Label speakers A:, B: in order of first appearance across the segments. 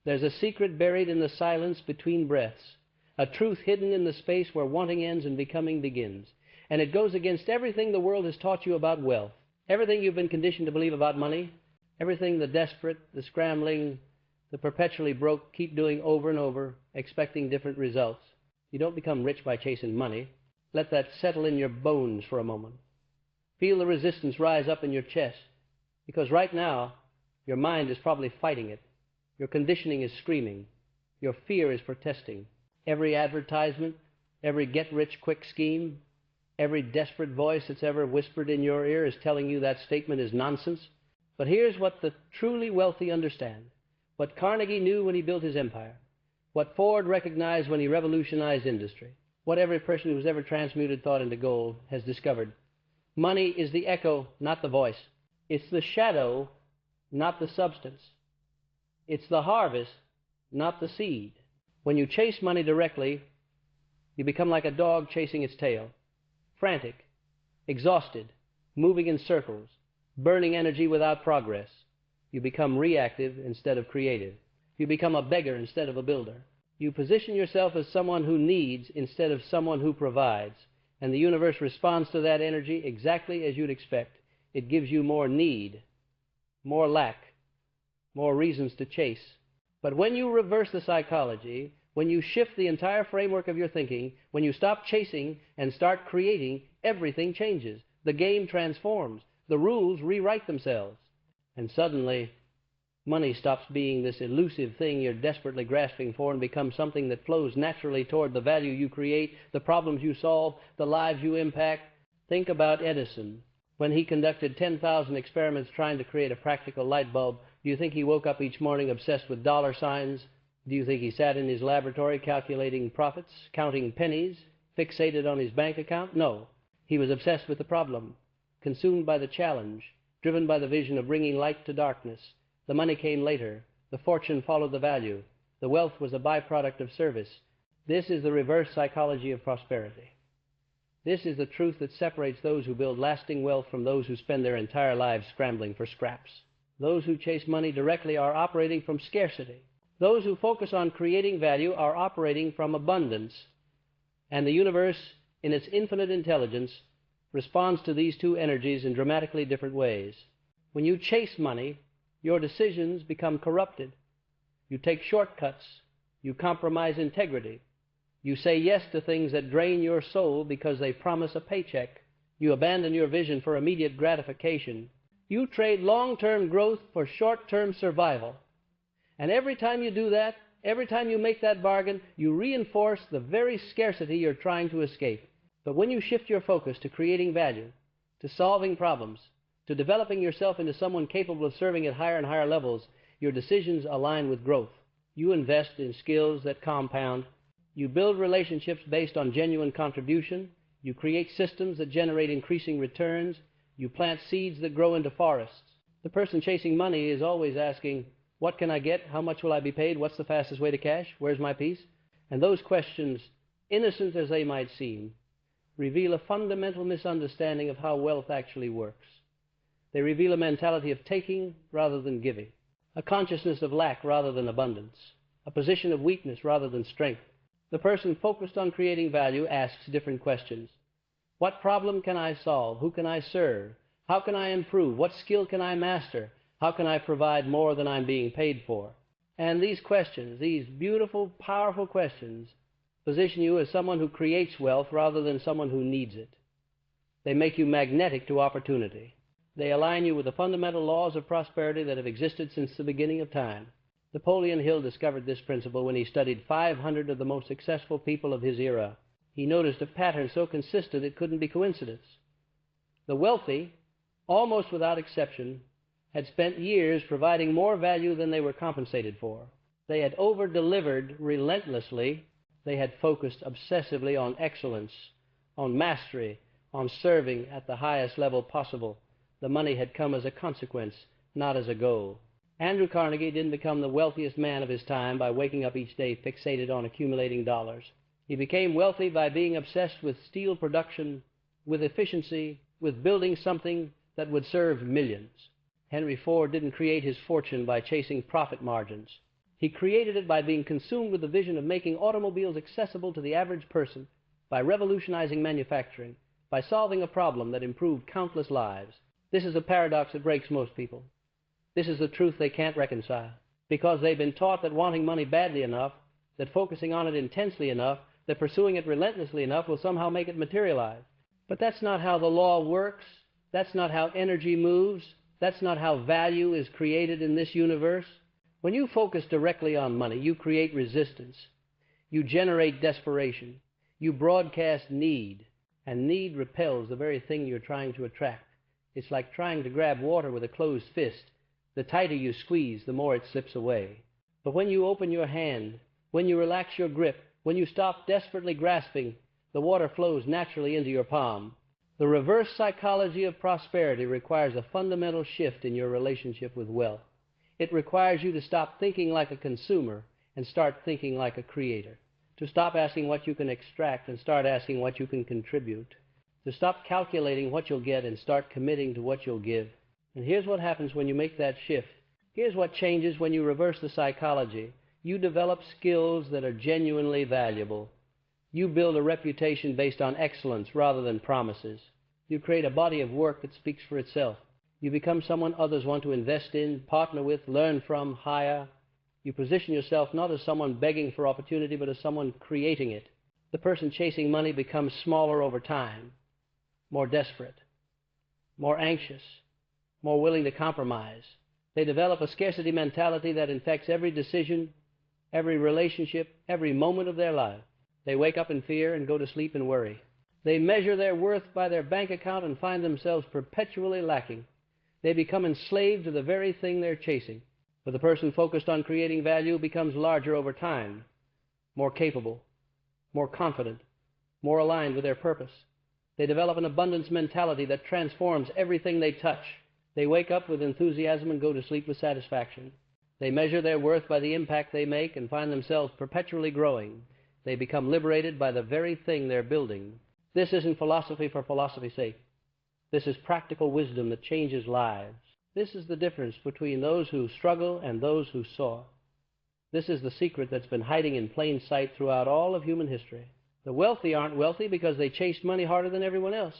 A: There's a secret buried in the silence between breaths, a truth hidden in the space where wanting ends and becoming begins. And it goes against everything the world has taught you about wealth, everything you've been conditioned to believe about money, everything the desperate, the scrambling, the perpetually broke keep doing over and over, expecting different results. You don't become rich by chasing money. Let that settle in your bones for a moment. Feel the resistance rise up in your chest, because right now your mind is probably fighting it. Your conditioning is screaming. Your fear is protesting. Every advertisement, every get-rich-quick scheme, every desperate voice that's ever whispered in your ear is telling you that statement is nonsense. But here's what the truly wealthy understand, what Carnegie knew when he built his empire, what Ford recognized when he revolutionized industry, what every person who's ever transmuted thought into gold has discovered. Money is the echo, not the voice. It's the shadow, not the substance. It's the harvest, not the seed. When you chase money directly, you become like a dog chasing its tail, frantic, exhausted, moving in circles, burning energy without progress. You become reactive instead of creative. You become a beggar instead of a builder. You position yourself as someone who needs instead of someone who provides, and the universe responds to that energy exactly as you'd expect. It gives you more need, more lack, more reasons to chase. But when you reverse the psychology, when you shift the entire framework of your thinking, when you stop chasing and start creating, everything changes. The game transforms. The rules rewrite themselves. And suddenly, money stops being this elusive thing you're desperately grasping for and becomes something that flows naturally toward the value you create, the problems you solve, the lives you impact. Think about Edison. When he conducted 10,000 experiments trying to create a practical light bulb, do you think he woke up each morning obsessed with dollar signs? Do you think he sat in his laboratory calculating profits, counting pennies, fixated on his bank account? No. He was obsessed with the problem, consumed by the challenge, driven by the vision of bringing light to darkness. The money came later. The fortune followed the value. The wealth was a byproduct of service. This is the reverse psychology of prosperity. This is the truth that separates those who build lasting wealth from those who spend their entire lives scrambling for scraps. Those who chase money directly are operating from scarcity. Those who focus on creating value are operating from abundance. And the universe, in its infinite intelligence, responds to these two energies in dramatically different ways. When you chase money, your decisions become corrupted. You take shortcuts. You compromise integrity. You say yes to things that drain your soul because they promise a paycheck. You abandon your vision for immediate gratification. You trade long-term growth for short-term survival. And every time you do that, every time you make that bargain, you reinforce the very scarcity you're trying to escape. But when you shift your focus to creating value, to solving problems, to developing yourself into someone capable of serving at higher and higher levels, your decisions align with growth. You invest in skills that compound. You build relationships based on genuine contribution. You create systems that generate increasing returns. You plant seeds that grow into forests. The person chasing money is always asking, what can I get? How much will I be paid? What's the fastest way to cash? Where's my piece? And those questions, innocent as they might seem, reveal a fundamental misunderstanding of how wealth actually works. They reveal a mentality of taking rather than giving, a consciousness of lack rather than abundance, a position of weakness rather than strength. The person focused on creating value asks different questions. What problem can I solve? Who can I serve? How can I improve? What skill can I master? How can I provide more than I'm being paid for? And these questions, these beautiful, powerful questions, position you as someone who creates wealth rather than someone who needs it. They make you magnetic to opportunity. They align you with the fundamental laws of prosperity that have existed since the beginning of time. Napoleon Hill discovered this principle when he studied 500 of the most successful people of his era. He noticed a pattern so consistent it couldn't be coincidence. The wealthy, almost without exception, had spent years providing more value than they were compensated for. They had over-delivered relentlessly. They had focused obsessively on excellence, on mastery, on serving at the highest level possible. The money had come as a consequence, not as a goal. Andrew Carnegie didn't become the wealthiest man of his time by waking up each day fixated on accumulating dollars. He became wealthy by being obsessed with steel production, with efficiency, with building something that would serve millions. Henry Ford didn't create his fortune by chasing profit margins. He created it by being consumed with the vision of making automobiles accessible to the average person, by revolutionizing manufacturing, by solving a problem that improved countless lives. This is a paradox that breaks most people. This is the truth they can't reconcile, because they've been taught that wanting money badly enough, that focusing on it intensely enough, that pursuing it relentlessly enough will somehow make it materialize. But that's not how the law works. That's not how energy moves. That's not how value is created in this universe. When you focus directly on money, you create resistance. You generate desperation. You broadcast need, and need repels the very thing you're trying to attract. It's like trying to grab water with a closed fist. The tighter you squeeze, the more it slips away. But when you open your hand, when you relax your grip, when you stop desperately grasping, the water flows naturally into your palm. The reverse psychology of prosperity requires a fundamental shift in your relationship with wealth. It requires you to stop thinking like a consumer and start thinking like a creator. To stop asking what you can extract and start asking what you can contribute. To stop calculating what you'll get and start committing to what you'll give. And here's what happens when you make that shift. Here's what changes when you reverse the psychology. You develop skills that are genuinely valuable. You build a reputation based on excellence rather than promises. You create a body of work that speaks for itself. You become someone others want to invest in, partner with, learn from, hire. You position yourself not as someone begging for opportunity, but as someone creating it. The person chasing money becomes smaller over time, more desperate, more anxious, more willing to compromise. They develop a scarcity mentality that infects every decision, every relationship, every moment of their life. They wake up in fear and go to sleep in worry. They measure their worth by their bank account and find themselves perpetually lacking. They become enslaved to the very thing they're chasing. But the person focused on creating value becomes larger over time, more capable, more confident, more aligned with their purpose. They develop an abundance mentality that transforms everything they touch. They wake up with enthusiasm and go to sleep with satisfaction. They measure their worth by the impact they make and find themselves perpetually growing. They become liberated by the very thing they're building. This isn't philosophy for philosophy's sake. This is practical wisdom that changes lives. This is the difference between those who struggle and those who soar. This is the secret that's been hiding in plain sight throughout all of human history. The wealthy aren't wealthy because they chased money harder than everyone else.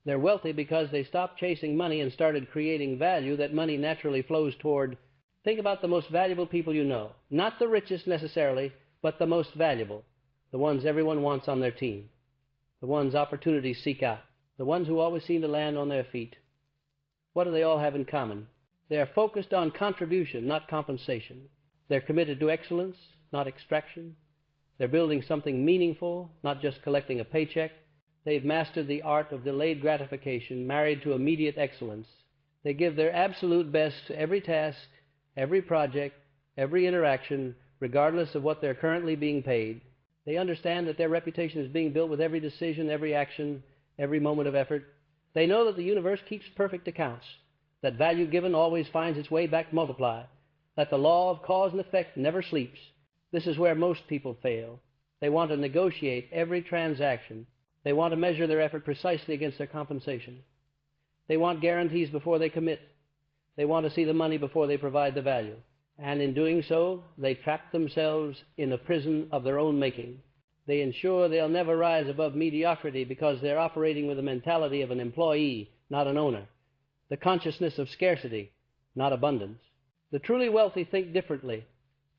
A: They're wealthy because they stopped chasing money and started creating value that money naturally flows toward. Think about the most valuable people you know. Not the richest necessarily, but the most valuable. The ones everyone wants on their team. The ones opportunities seek out. The ones who always seem to land on their feet. What do they all have in common? They are focused on contribution, not compensation. They're committed to excellence, not extraction. They're building something meaningful, not just collecting a paycheck. They've mastered the art of delayed gratification, married to immediate excellence. They give their absolute best to every task, every project, every interaction, regardless of what they're currently being paid. They understand that their reputation is being built with every decision, every action, every moment of effort. They know that the universe keeps perfect accounts, that value given always finds its way back multiplied, that the law of cause and effect never sleeps. This is where most people fail. They want to negotiate every transaction. They want to measure their effort precisely against their compensation. They want guarantees before they commit. They want to see the money before they provide the value. And in doing so, they trap themselves in a prison of their own making. They ensure they'll never rise above mediocrity because they're operating with the mentality of an employee, not an owner. The consciousness of scarcity, not abundance. The truly wealthy think differently.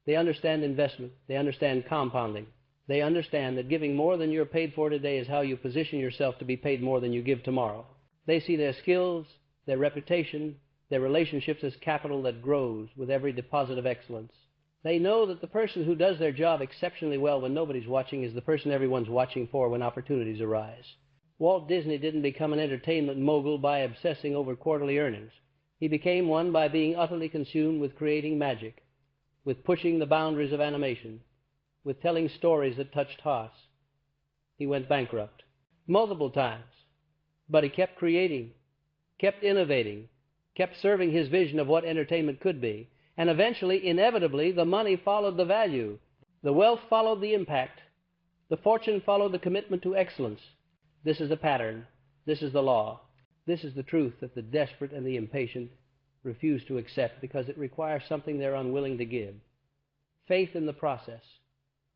A: They understand investment. They understand compounding. They understand that giving more than you're paid for today is how you position yourself to be paid more than you give tomorrow. They see their skills, their reputation, their relationships as capital that grows with every deposit of excellence. They know that the person who does their job exceptionally well when nobody's watching is the person everyone's watching for when opportunities arise. Walt Disney didn't become an entertainment mogul by obsessing over quarterly earnings. He became one by being utterly consumed with creating magic, with pushing the boundaries of animation, with telling stories that touched hearts. He went bankrupt multiple times, but he kept creating, kept innovating, kept serving his vision of what entertainment could be. And eventually, inevitably, the money followed the value. The wealth followed the impact. The fortune followed the commitment to excellence. This is the pattern. This is the law. This is the truth that the desperate and the impatient refuse to accept because it requires something they're unwilling to give. faith in the process,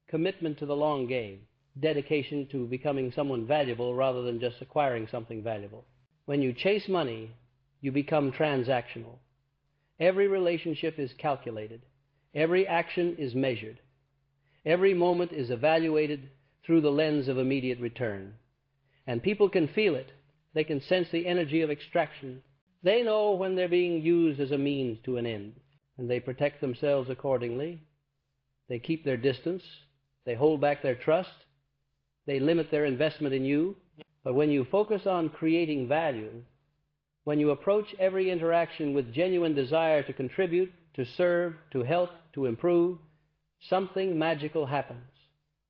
A: commitment to the long game, dedication to becoming someone valuable rather than just acquiring something valuable. When you chase money, you become transactional. Every relationship is calculated. Every action is measured. Every moment is evaluated through the lens of immediate return. And people can feel it. They can sense the energy of extraction. They know when they're being used as a means to an end. And they protect themselves accordingly. They keep their distance. They hold back their trust. They limit their investment in you. But when you focus on creating value, when you approach every interaction with genuine desire to contribute, to serve, to help, to improve, something magical happens.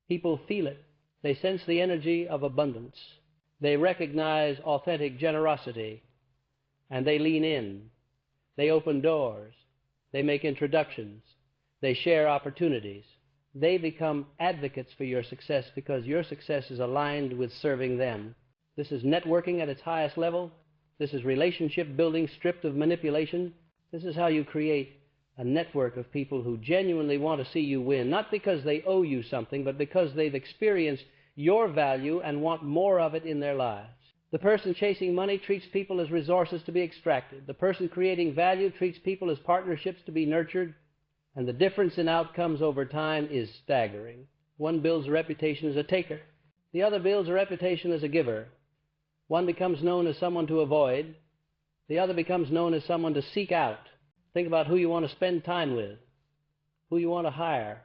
A: People feel it. They sense the energy of abundance. They recognize authentic generosity, and they lean in. They open doors. They make introductions. They share opportunities. They become advocates for your success because your success is aligned with serving them. This is networking at its highest level. This is relationship building stripped of manipulation. This is how you create a network of people who genuinely want to see you win, not because they owe you something, but because they've experienced your value and want more of it in their lives. The person chasing money treats people as resources to be extracted. The person creating value treats people as partnerships to be nurtured. And the difference in outcomes over time is staggering. One builds a reputation as a taker. The other builds a reputation as a giver. One becomes known as someone to avoid. The other becomes known as someone to seek out. Think about who you want to spend time with, who you want to hire,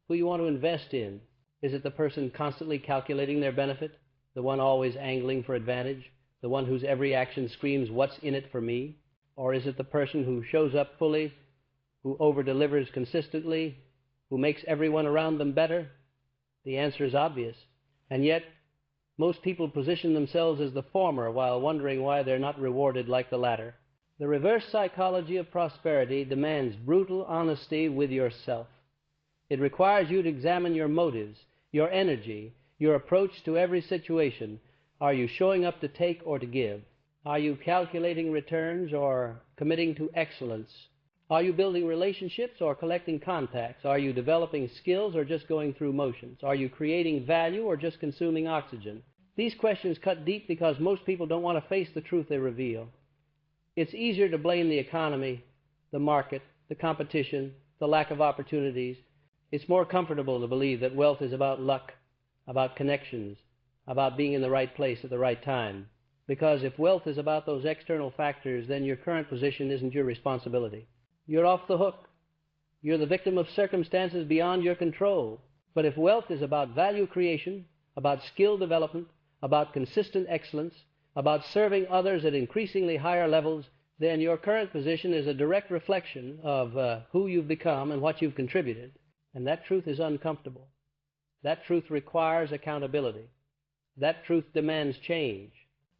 A: who you want to invest in. Is it the person constantly calculating their benefit, the one always angling for advantage, the one whose every action screams, "What's in it for me?" Or is it the person who shows up fully, who over-delivers consistently, who makes everyone around them better? The answer is obvious. And yet, most people position themselves as the former while wondering why they're not rewarded like the latter. The reverse psychology of prosperity demands brutal honesty with yourself. It requires you to examine your motives, your energy, your approach to every situation. Are you showing up to take or to give? Are you calculating returns or committing to excellence? Are you building relationships or collecting contacts? Are you developing skills or just going through motions? Are you creating value or just consuming oxygen? These questions cut deep because most people don't want to face the truth they reveal. It's easier to blame the economy, the market, the competition, the lack of opportunities. It's more comfortable to believe that wealth is about luck, about connections, about being in the right place at the right time. Because if wealth is about those external factors, then your current position isn't your responsibility. You're off the hook. You're the victim of circumstances beyond your control. But if wealth is about value creation, about skill development, about consistent excellence, about serving others at increasingly higher levels, then your current position is a direct reflection of who you've become and what you've contributed. And that truth is uncomfortable. That truth requires accountability. That truth demands change.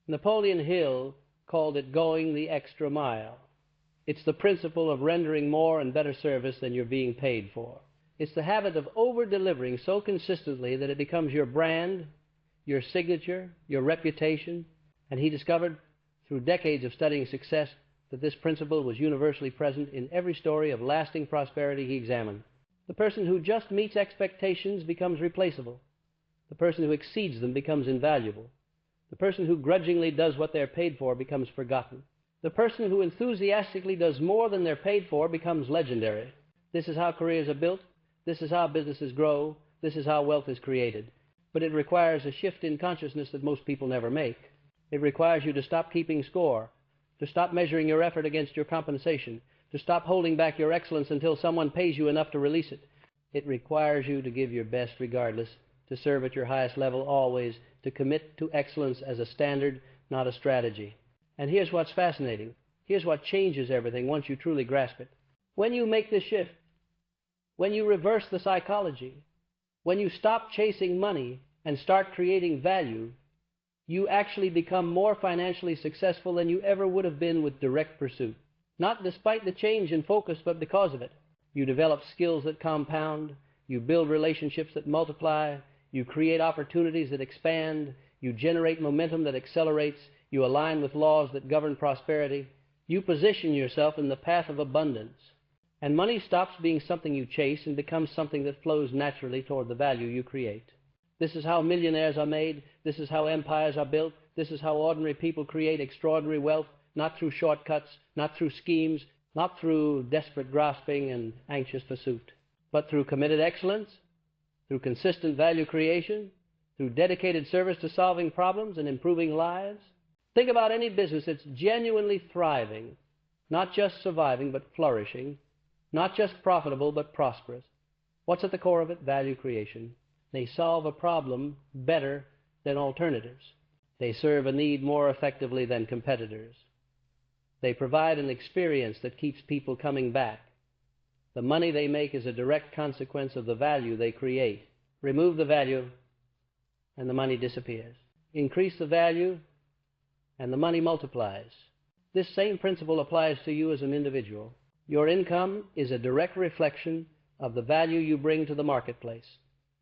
A: Napoleon Hill called it going the extra mile. It's the principle of rendering more and better service than you're being paid for. It's the habit of over-delivering so consistently that it becomes your brand, your signature, your reputation. And he discovered, through decades of studying success, that this principle was universally present in every story of lasting prosperity he examined. The person who just meets expectations becomes replaceable. The person who exceeds them becomes invaluable. The person who grudgingly does what they're paid for becomes forgotten. The person who enthusiastically does more than they're paid for becomes legendary. This is how careers are built. This is how businesses grow. This is how wealth is created. But it requires a shift in consciousness that most people never make. It requires you to stop keeping score, to stop measuring your effort against your compensation, to stop holding back your excellence until someone pays you enough to release it. It requires you to give your best regardless, to serve at your highest level always, to commit to excellence as a standard, not a strategy. And here's what's fascinating. Here's what changes everything once you truly grasp it. When you make this shift, when you reverse the psychology, when you stop chasing money and start creating value, you actually become more financially successful than you ever would have been with direct pursuit. Not despite the change in focus, but because of it. You develop skills that compound. You build relationships that multiply. You create opportunities that expand. You generate momentum that accelerates. You align with laws that govern prosperity. You position yourself in the path of abundance. And money stops being something you chase and becomes something that flows naturally toward the value you create. This is how millionaires are made. This is how empires are built. This is how ordinary people create extraordinary wealth, not through shortcuts, not through schemes, not through desperate grasping and anxious pursuit, but through committed excellence, through consistent value creation, through dedicated service to solving problems and improving lives. Think about any business that's genuinely thriving, not just surviving but flourishing, not just profitable but prosperous. What's at the core of it? Value creation. They solve a problem better than alternatives. They serve a need more effectively than competitors. They provide an experience that keeps people coming back. The money they make is a direct consequence of the value they create. Remove the value, and the money disappears. Increase the value, and the money multiplies. This same principle applies to you as an individual. Your income is a direct reflection of the value you bring to the marketplace.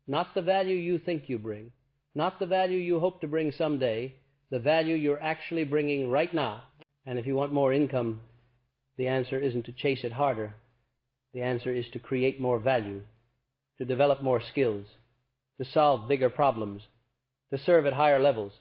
A: Not the value you think you bring, not the value you hope to bring someday, the value you're actually bringing right now. And if you want more income, the answer isn't to chase it harder. The answer is to create more value, to develop more skills, to solve bigger problems, to serve at higher levels.